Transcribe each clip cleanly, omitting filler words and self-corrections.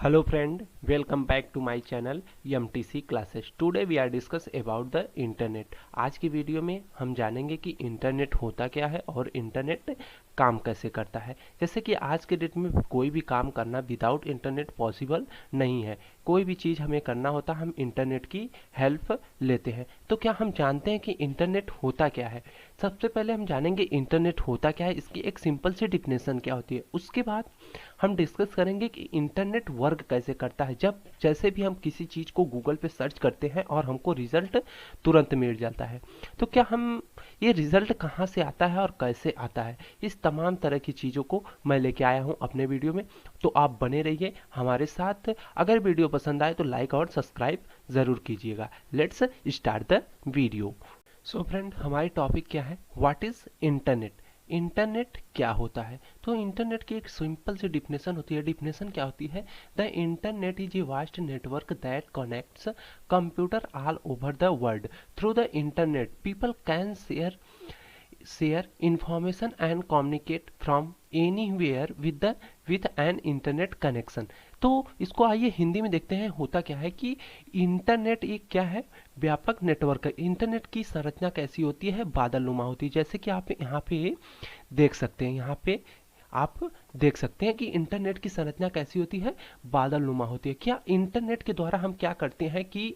Hello friend, welcome back to my channel MTC classes. Today we are discuss about the internet. आज की video में हम जानेंगे कि इंटरनेट होता क्या है और इंटरनेट काम कैसे करता है। जैसे कि आज के डेट में कोई भी काम करना विदाउट इंटरनेट पॉसिबल नहीं है। कोई भी चीज़ हमें करना होता हम इंटरनेट की हेल्प लेते हैं। तो क्या हम जानते हैं कि इंटरनेट होता क्या है? सबसे पहले हम जानेंगे इंटरनेट होता क्या है, इसकी एक सिंपल सी डिफिनेशन क्या होती है। उसके बाद हम डिस्कस करेंगे कि इंटरनेट वर्क कैसे करता है। जब जैसे भी हम किसी चीज़ को गूगल पे सर्च करते हैं और हमको रिजल्ट तुरंत मिल जाता है, तो क्या हम ये रिजल्ट कहाँ से आता है और कैसे आता है, इस तमाम तरह की चीज़ों को मैं लेके आया हूँ अपने वीडियो में। तो आप बने रहिए हमारे साथ। अगर वीडियो पसंद आए तो लाइक और सब्सक्राइब ज़रूर कीजिएगा। Let's start the video. So friend, हमारी टॉपिक क्या है? What is internet. इंटरनेट क्या होता है? तो इंटरनेट की एक सिंपल सी डिफिनेशन होती है। डिफिनेशन क्या होती है? The internet is a vast network that connects computer all over the world. Through the internet people can share information and communicate from anywhere with an internet connection. तो इसको आइए हिंदी में देखते हैं। होता क्या है कि इंटरनेट एक क्या है? व्यापक नेटवर्क है। इंटरनेट की संरचना कैसी होती है? बादलनुमा होती है। जैसे कि आप यहाँ पे देख सकते हैं, यहाँ पे आप देख सकते हैं कि इंटरनेट की संरचना कैसी होती है? बादलनुमा होती है। क्या इंटरनेट के द्वारा हम क्या करते हैं कि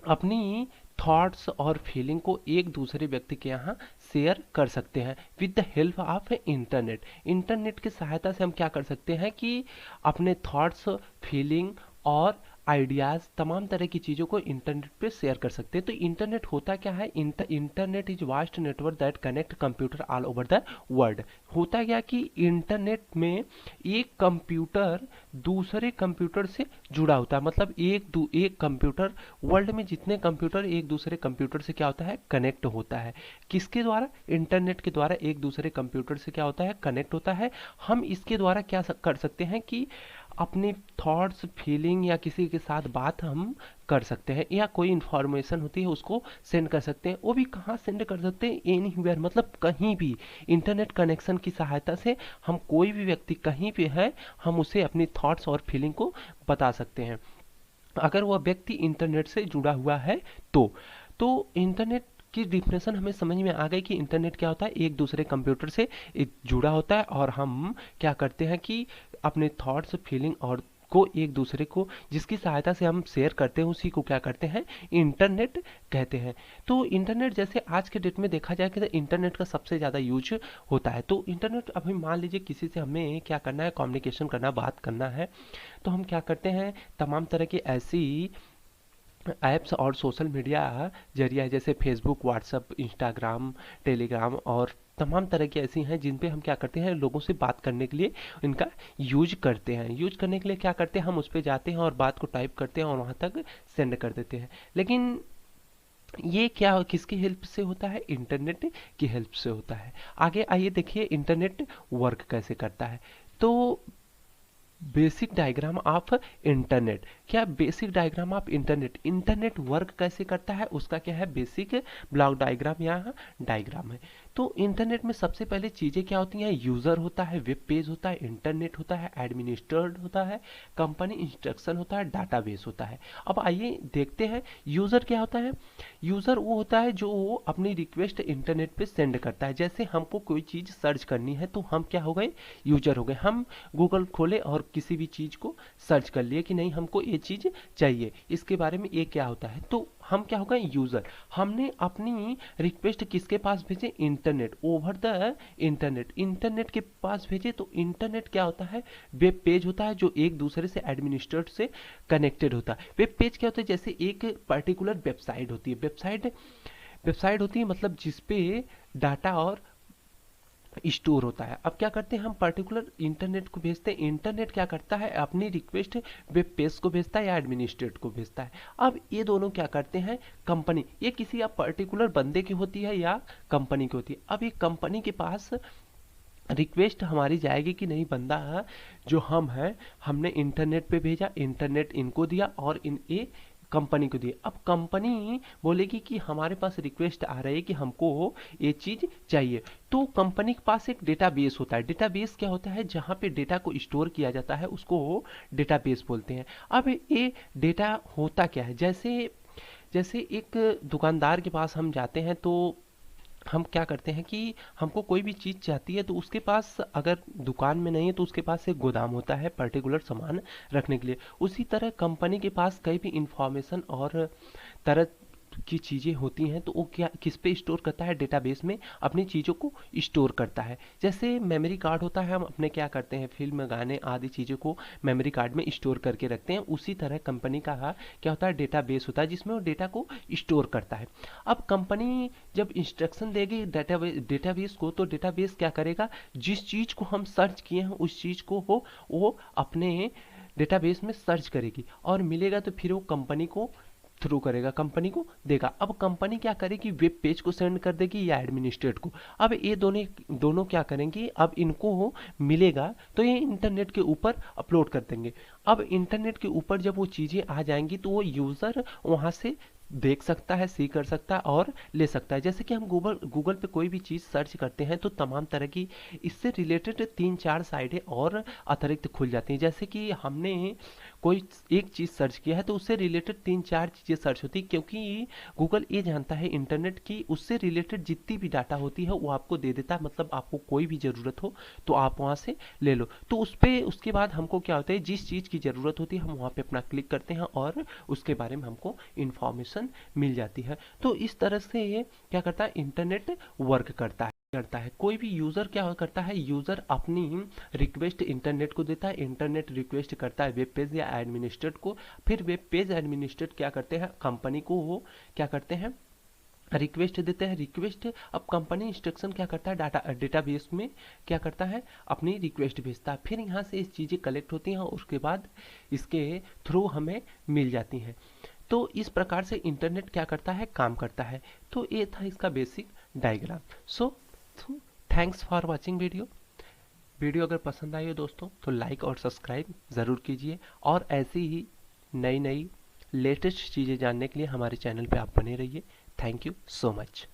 अपनी थॉट्स और फीलिंग को एक दूसरे व्यक्ति के यहाँ शेयर कर सकते हैं with the help of internet. Internet की सहायता से हम क्या कर सकते हैं कि अपने थॉट्स, फीलिंग और आइडियाज़, तमाम तरह की चीज़ों को इंटरनेट पे शेयर कर सकते हैं। तो इंटरनेट होता क्या है? Internet is vast network that connect computer all over the world. होता क्या कि इंटरनेट में एक कंप्यूटर दूसरे कंप्यूटर से जुड़ा होता है। मतलब एक कंप्यूटर, वर्ल्ड में जितने कंप्यूटर एक दूसरे कंप्यूटर से क्या होता है? कनेक्ट होता है। किसके द्वारा? इंटरनेट के द्वारा एक दूसरे कंप्यूटर से क्या होता है? कनेक्ट होता है। हम इसके द्वारा क्या कर सकते हैं कि अपने थॉट्स, फीलिंग या किसी के साथ बात हम कर सकते हैं, या कोई इन्फॉर्मेशन होती है उसको सेंड कर सकते हैं। वो भी कहाँ सेंड कर सकते हैं? एनीवेयर, मतलब कहीं भी। इंटरनेट कनेक्शन की सहायता से हम कोई भी व्यक्ति कहीं भी है, हम उसे अपनी थॉट्स और फीलिंग को बता सकते हैं, अगर वह व्यक्ति इंटरनेट से जुड़ा हुआ है तो इंटरनेट की डिफिनेशन हमें समझ में आ गई कि इंटरनेट क्या होता है? एक दूसरे कंप्यूटर से जुड़ा होता है और हम क्या करते हैं कि अपने थॉट्स, फीलिंग और को एक दूसरे को जिसकी सहायता से हम शेयर करते हैं उसी को क्या करते हैं? इंटरनेट कहते हैं। तो इंटरनेट जैसे आज के डेट में देखा जाए कि इंटरनेट का सबसे ज़्यादा यूज होता है। तो इंटरनेट, अभी मान लीजिए किसी से हमें क्या करना है? कम्युनिकेशन करना, बात करना है। तो हम क्या करते हैं? तमाम तरह की ऐसी ऐप्स और सोशल मीडिया जरिया है, जैसे फेसबुक, व्हाट्सअप, इंस्टाग्राम, टेलीग्राम और तमाम तरह की ऐसी हैं जिन पे हम क्या करते हैं? लोगों से बात करने के लिए इनका यूज करते हैं। यूज करने के लिए क्या करते हैं? हम उस पर जाते हैं और बात को टाइप करते हैं और वहाँ तक सेंड कर देते हैं। लेकिन ये क्या किसकी हेल्प से होता है? इंटरनेट की हेल्प से होता है। आगे आइए देखिए इंटरनेट वर्क कैसे करता है। तो बेसिक डायग्राम ऑफ इंटरनेट। क्या basic diagram of internet? Internet work कैसे करता है उसका क्या है? बेसिक ब्लॉक डायग्राम या डायग्राम है। तो इंटरनेट में सबसे पहले चीजें क्या होती हैं? यूजर होता है, वेब पेज होता है, इंटरनेट होता है, एडमिनिस्ट्रेट होता है, कंपनी इंस्ट्रक्शन होता है, डाटाबेस होता है। अब आइए देखते हैं यूजर क्या होता है। यूजर वो होता है जो अपनी रिक्वेस्ट इंटरनेट पे सेंड करता है। जैसे हमको कोई चीज सर्च करनी है तो हम क्या हो गए? यूजर हो गए। हम गूगल खोले और किसी भी चीज को सर्च कर लिए कि नहीं हमको ये चीज चाहिए, इसके बारे में ये क्या होता है, तो हम क्या हो गए? यूजर। हमने अपनी रिक्वेस्ट किसके पास भेजे? Internet, over the internet. Internet के पास भेजे तो इंटरनेट क्या होता है? वेब पेज होता है जो एक दूसरे से एडमिनिस्ट्रेट से कनेक्टेड होता है। वेब पेज क्या होता है? जैसे एक पर्टिकुलर वेबसाइट होती है। वेबसाइट होती है मतलब जिसपे डाटा और स्टोर होता है। अब क्या करते हैं? हम पर्टिकुलर इंटरनेट को भेजते हैं। इंटरनेट क्या करता है? अपनी रिक्वेस्ट वेब पेज को भेजता है या एडमिनिस्ट्रेट को भेजता है। अब ये दोनों क्या करते हैं? कंपनी, ये किसी आप पर्टिकुलर बंदे की होती है या कंपनी की होती है। अब ये कंपनी के पास रिक्वेस्ट हमारी जाएगी कि नहीं, बंदा जो हम हैं हमने इंटरनेट पे भेजा, इंटरनेट इनको दिया और इन ये कंपनी को दिए। अब कंपनी बोलेगी कि हमारे पास रिक्वेस्ट आ रही है कि हमको ये चीज चाहिए, तो कंपनी के पास एक डेटाबेस होता है। डेटाबेस क्या होता है? जहाँ पे डेटा को स्टोर किया जाता है उसको डेटाबेस बोलते हैं। अब ये डेटा होता क्या है? जैसे जैसे एक दुकानदार के पास हम जाते हैं तो हम क्या करते हैं कि हमको कोई भी चीज़ चाहती है तो उसके पास अगर दुकान में नहीं है तो उसके पास एक गोदाम होता है पर्टिकुलर सामान रखने के लिए। उसी तरह कंपनी के पास कई भी इंफॉर्मेशन और तरह की चीज़ें होती हैं तो वो क्या किस पे स्टोर करता है? डेटाबेस में अपनी चीज़ों को स्टोर करता है। जैसे मेमोरी कार्ड होता है, हम अपने क्या करते हैं फिल्म गाने आदि चीज़ों को मेमोरी कार्ड में स्टोर करके रखते हैं। उसी तरह कंपनी का क्या होता है? डेटाबेस होता है जिसमें वो डेटा को स्टोर करता है। अब कंपनी जब इंस्ट्रक्शन देगी डेटाबेस को, तो डेटाबेस क्या करेगा? जिस चीज़ को हम सर्च किए हैं उस चीज़ को वो अपने डेटाबेस में सर्च करेगी और मिलेगा तो फिर वो कंपनी को थ्रू करेगा, कंपनी को देगा। अब कंपनी क्या करेगी? वेब पेज को सेंड कर देगी या एडमिनिस्ट्रेट को। अब ये दोनों दोनों क्या करेंगे? अब इनको मिलेगा तो ये इंटरनेट के ऊपर अपलोड कर देंगे। अब इंटरनेट के ऊपर जब वो चीज़ें आ जाएंगी तो वो यूज़र वहाँ से देख सकता है, सी कर सकता है और ले सकता है। जैसे कि हम गूगल पे कोई भी चीज़ सर्च करते हैं तो तमाम तरह की इससे रिलेटेड 3-4 साइटें और अतिरिक्त खुल जाती हैं। जैसे कि हमने कोई एक चीज़ सर्च किया है तो उससे रिलेटेड 3-4 चीज़ें सर्च होती, क्योंकि गूगल ये जानता है इंटरनेट की उससे रिलेटेड जितनी भी डाटा होती है वो आपको दे देता है। मतलब आपको कोई भी ज़रूरत हो तो आप वहाँ से ले लो। तो उस पर उसके बाद हमको क्या होता है? जिस चीज़ की ज़रूरत होती है हम वहाँ पे अपना क्लिक करते हैं और उसके बारे में हमको इन्फॉर्मेशन मिल जाती है। तो इस तरह से ये क्या करता है? इंटरनेट वर्क करता है। कोई भी यूज़र क्या करता है? यूज़र अपनी रिक्वेस्ट इंटरनेट को देता है, इंटरनेट रिक्वेस्ट करता है वेब पेज या एडमिनिस्ट्रेट को, फिर वेब पेज एडमिनिस्ट्रेट क्या करते हैं? कंपनी को वो क्या करते हैं? रिक्वेस्ट देते हैं। रिक्वेस्ट अब कंपनी इंस्ट्रक्शन क्या करता है? डेटाबेस में क्या करता है? अपनी रिक्वेस्ट भेजता है, फिर यहाँ से इस चीज़ें कलेक्ट होती हैं और उसके बाद इसके थ्रू हमें मिल जाती हैं। तो इस प्रकार से इंटरनेट क्या करता है? काम करता है। तो ये था इसका basic diagram. So thanks for watching video अगर पसंद आई हो दोस्तों तो लाइक और सब्सक्राइब ज़रूर कीजिए और ऐसी ही नई नई लेटेस्ट चीज़ें जानने के लिए हमारे चैनल पे आप बने रहिए। Thank you so much.